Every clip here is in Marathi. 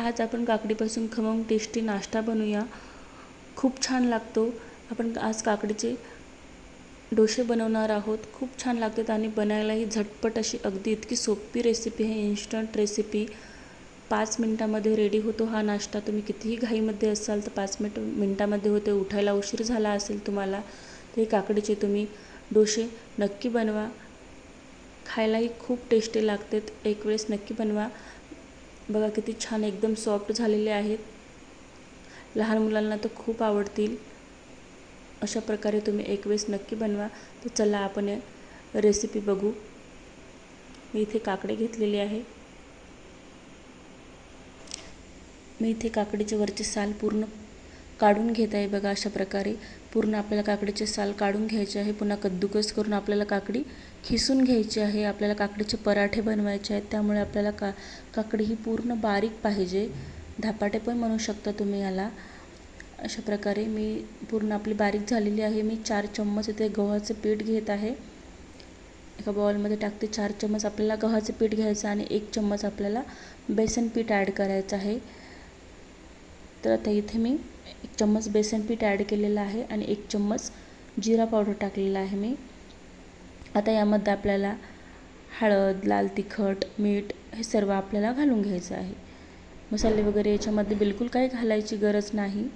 आज आपण काकडीपासून खमंग टेस्टी नाश्ता बनवूया। खूप छान लागतो। आपण आज काकडीचे डोसे बनवणार आहोत। खूप छान लागतात आणि बनायलाही झटपट अशी अगदी इतकी सोपी रेसिपी आहे, इन्स्टंट रेसिपी। 5 मिनिटांमध्ये रेडी होतो हा नाश्ता। तुम्ही कितीही घाईमध्ये असाल तर 5 मिनिटांमध्ये होते। उठायला उशीर झाला असेल तुम्हाला तर काकडीचे तुम्ही डोसे नक्की बनवा। खायलाही खूप टेस्टी लागतात। एक वेळेस नक्की बनवा। बघा किती छान एकदम सॉफ्ट झालेले आहेत। लहान मुलांना तर खूप आवडतील। अशा प्रकारे तुम्ही एक वेळेस नक्की बनवा। तर चला आपण रेसिपी बघू। मी इथे काकडी घेतलेली आहे। मी इथे काकडीचे वरचे साल पूर्ण काढून घेत आहे। बघा अशा प्रकारे पूर्ण आपल्याला काकडीचे साल काढून घ्यायचे आहे। पुन्हा कद्दूकस करून आपल्याला काकडी खिसून घ्यायची आहे। आपल्याला काकडीचे पराठे बनवायचे आहेत, त्यामुळे आपल्याला काकडी ही पूर्ण बारीक पाहिजे। धपाटे पण म्हणू शकता तुम्ही याला। अशा प्रकारे मी पूर्ण आपली बारीक झालेली आहे। मी 4 चम्मच इथे गव्हाचे पीठ घेत आहे। एका बाउलमध्ये टाकते। 4 चम्मच आपल्याला गव्हाचे पीठ घ्यायचं आणि 1 चम्मच आपल्याला बेसन पीठ ॲड करायचं आहे। तर आता इथे मी 1 चम्मच बेसन पीठ ॲड केलेलं आहे आणि 1 चम्मच जिरा पावडर टाकलेला आहे मी। आता यामध्ये आपल्याला हळद, लाल तिखट, मीठ हे सर्व आपल्याला घालून घ्यायचं आहे। मसाले वगैरे याच्यामध्ये बिलकुल काही घालायची गरज नाही।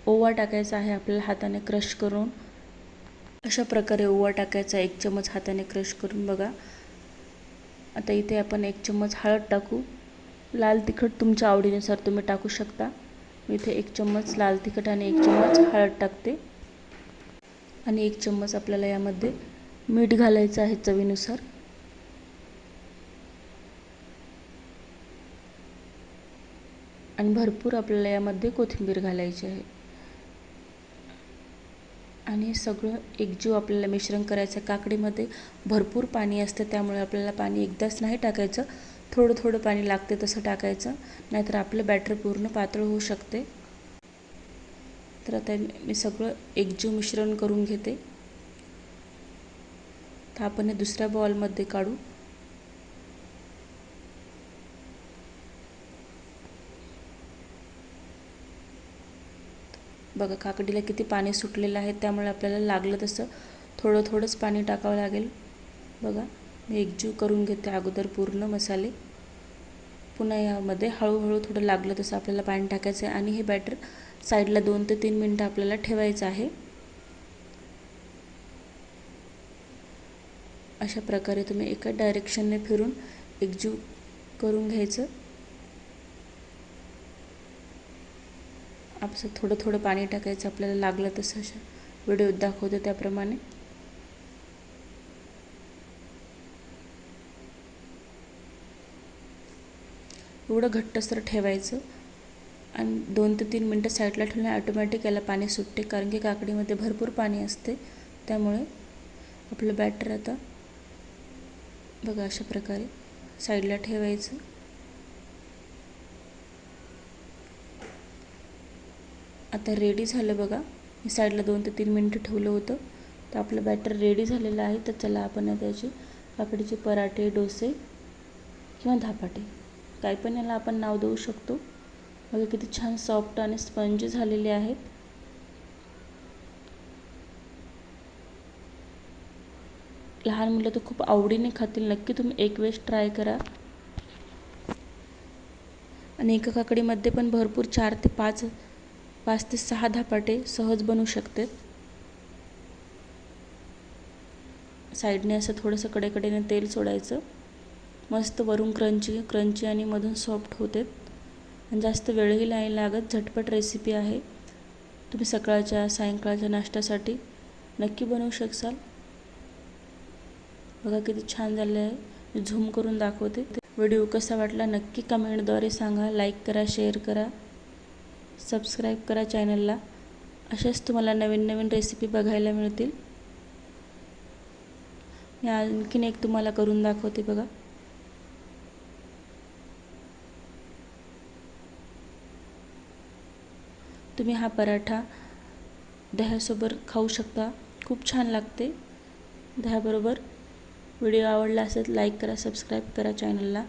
ओवा टाकायचा आहे आपल्याला हाताने क्रश करून। अशा प्रकारे ओवा टाकायचा 1 चम्मच हाताने क्रश करून। बघा आता इथे आपण 1 चम्मच हळद टाकू। लाल तिखट तुमच्या आवडीनुसार तुम्ही टाकू शकता। मी इथे 1 चम्मच लाल तिखट आणि 1 चम्मच हळद टाकते आणि 1 चम्मच आपल्याला यामध्ये मीठ घालायचं आहे चवीनुसार। आणि भरपूर आपल्याला यामध्ये कोथिंबीर घालायची आहे। आणि सगळं एकजीव आपल्याला मिश्रण करायचं। काकडीमध्ये भरपूर पाणी असतं, त्यामुळे आपल्याला पाणी एकदाच नाही टाकायचं। थोडं थोडं पाणी लागते तसं टाकायचं, नाहीतर आपलं बॅटर पूर्ण पातळ होऊ शकते। तर आता मी सगळं एकजीव मिश्रण करून घेते। तर आपण हे दुसऱ्या बाउलमध्ये काढू। बघा काकडीला किती पाणी सुटलेलं आहे, त्यामुळे आपल्याला लागलं तसं थोडं थोडंच पाणी टाकावं लागेल। बघा मी एकजीव करून घेते अगोदर पूर्ण मसाले। पुन्हा यामध्ये हळूहळू थोडं लागलं तसं आपल्याला पाणी टाकायचं आहे आणि हे बॅटर साईडला 2 ते 3 मिनिटं आपल्याला ठेवायचं आहे। अशा प्रकारे तुम्ही एका डायरेक्शनने फिरून एकजीव करून घ्यायचं। आपलं थोडं थोडं पाणी टाकायचं आपल्याला लागलं तसं। अशा व्हिडिओत दाखवते त्याप्रमाणे। एवढं घट्टसर ठेवायचं आणि 2 ते 3 मिनिटं साईडला ठेवल्याने ऑटोमॅटिक याला पाणी सुटते, कारण की काकडीमध्ये भरपूर पाणी असते। त्यामुळे आपलं बॅटर आता बघा अशा प्रकारे साईडला ठेवायचं। आता रेडी झालं बघा। मी साईडला 2 ते 3 मिनिटं ठेवलं होतं, तर आपलं बॅटर रेडी झालेलं आहे। तर चला आपण त्याचे काकडीचे पराठे, डोसे किंवा धपाटे काय पण याला आपण नाव देऊ शकतो। बघा किती छान सॉफ्ट आणि स्पंजी झालेले आहेत। लहान मुलं तर खूप आवडीने खातील। नक्की तुम्ही एक वेळेस ट्राय करा। आणि एका काकडीमध्ये पण भरपूर 4 ते 5 ते 6 धपाटे सहज बनवू शकते। साईडने असं थोडंसं कडेकडेने तेल सोडायचं। मस्त वरून क्रंची आणि मधून सॉफ्ट होते आणि जास्त वेळही नाही लागत। झटपट रेसिपी आहे। तुम्ही सकाळच्या सायंकाळच्या नाश्त्यासाठी नक्की बनवू शकाल। बघा किती छान झाले आहे। मी झूम करून दाखवते। व्हिडिओ कसा वाटला नक्की कमेंटद्वारे सांगा। लाईक करा, शेअर करा, सबस्क्राईब करा चॅनलला। अशाच तुम्हाला नवीन नवीन रेसिपी बघायला मिळतील। मी आणखीन एक तुम्हाला करून दाखवते बघा। तुम्ही हा पराठा दह्यासोबत खाऊ शकता। खूप छान लागते दह्याबरोबर। व्हिडिओ आवडला असेल लाईक करा, सबस्क्राईब करा चॅनलला।